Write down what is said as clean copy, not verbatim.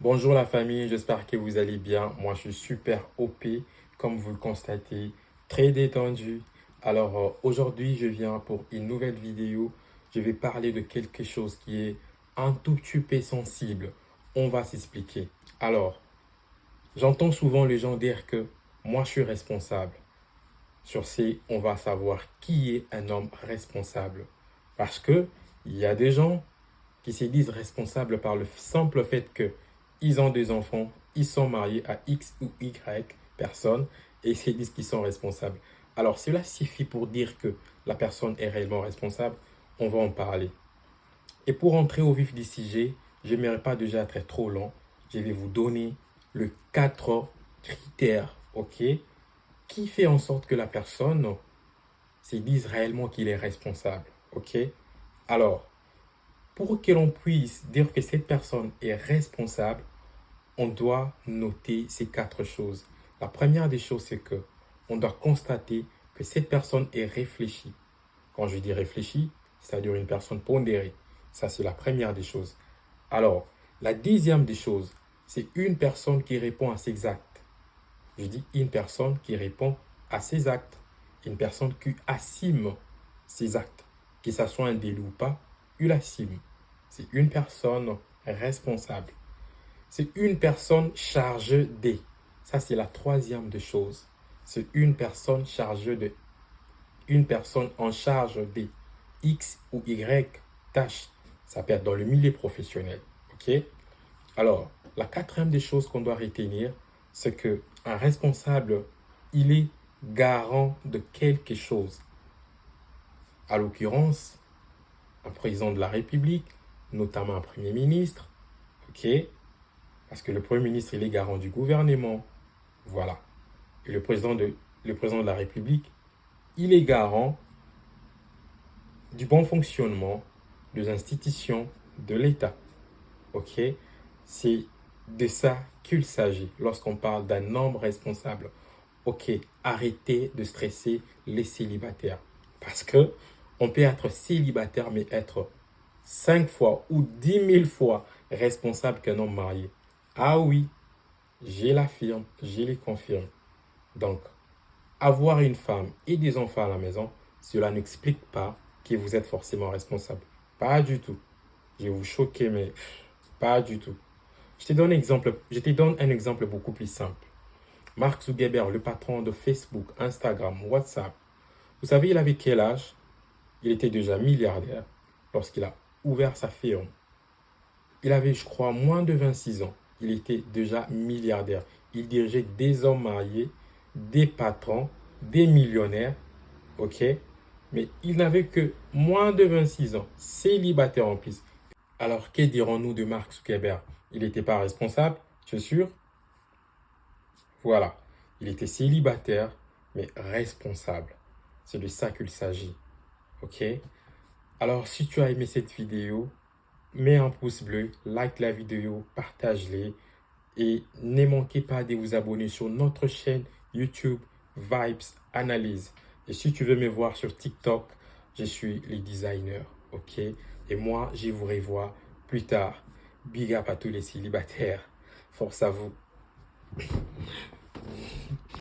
Bonjour la famille, j'espère que vous allez bien. Moi, je suis super OP, comme vous le constatez, très détendu. Aujourd'hui, je viens pour une nouvelle vidéo. Je vais parler de quelque chose qui est un tout petit peu sensible. On va s'expliquer. Alors, j'entends souvent les gens dire que moi, je suis responsable. Sur ce, on va savoir qui est un homme responsable. Parce que il y a des gens qui se disent responsables par le simple fait que ils ont des enfants, ils sont mariés à X ou Y personnes et ils se disent qu'ils sont responsables. Alors, cela suffit pour dire que la personne est réellement responsable. On va en parler. Et pour entrer au vif du sujet, je n'aimerais pas déjà être trop long. Je vais vous donner le 4 critères, ok, qui fait en sorte que la personne se dise réellement qu'il est responsable, ok. Alors, pour que l'on puisse dire que cette personne est responsable, on doit noter ces 4 choses. La première des choses, c'est que on doit constater que cette personne est réfléchie. Quand je dis réfléchie, c'est-à-dire une personne pondérée. Ça, c'est la première des choses. Alors, la deuxième des choses, c'est une personne qui répond à ses actes. Je dis une personne qui répond à ses actes. Une personne qui assume ses actes. Que ce soit un délit ou pas, il assume. C'est une personne responsable. C'est une personne chargée de. Ça, c'est la troisième des choses. C'est une personne chargée de. Une personne en charge de X ou Y tâches. Ça peut être dans le milieu professionnel. OK? Alors, la quatrième des choses qu'on doit retenir, c'est que un responsable, il est garant de quelque chose. À l'occurrence, un président de la République, notamment un premier ministre, ok? Parce que le premier ministre, il est garant du gouvernement, voilà. Et le président de la République, il est garant du bon fonctionnement des institutions de l'État, ok? C'est de ça qu'il s'agit lorsqu'on parle d'un homme responsable. Ok, arrêtez de stresser les célibataires. Parce que on peut être célibataire, mais être 5 fois ou 10 000 fois responsable qu'un homme marié. Ah oui, je l'affirme, je le confirme. Donc, avoir une femme et des enfants à la maison, cela n'explique pas que vous êtes forcément responsable. Pas du tout. Je vais vous choquer, mais pas du tout. Je te donne un exemple beaucoup plus simple. Mark Zuckerberg, le patron de Facebook, Instagram, WhatsApp, vous savez, il avait quel âge? Il était déjà milliardaire lorsqu'il a ouvert sa firme. Il avait, je crois, moins de 26 ans. Il était déjà milliardaire. Il dirigeait des hommes mariés, des patrons, des millionnaires, ok? Mais il n'avait que moins de 26 ans, célibataire en plus. Alors, que dirons-nous de Mark Zuckerberg? Il n'était pas responsable, c'est sûr? Voilà, il était célibataire, mais responsable. C'est de ça qu'il s'agit. Ok? Alors, si tu as aimé cette vidéo, mets un pouce bleu, like la vidéo, partage-les et ne manquez pas de vous abonner sur notre chaîne YouTube Vibes Analyse. Et si tu veux me voir sur TikTok, je suis le designer. Ok? Et moi, je vous revois plus tard. Big up à tous les célibataires. Force à vous.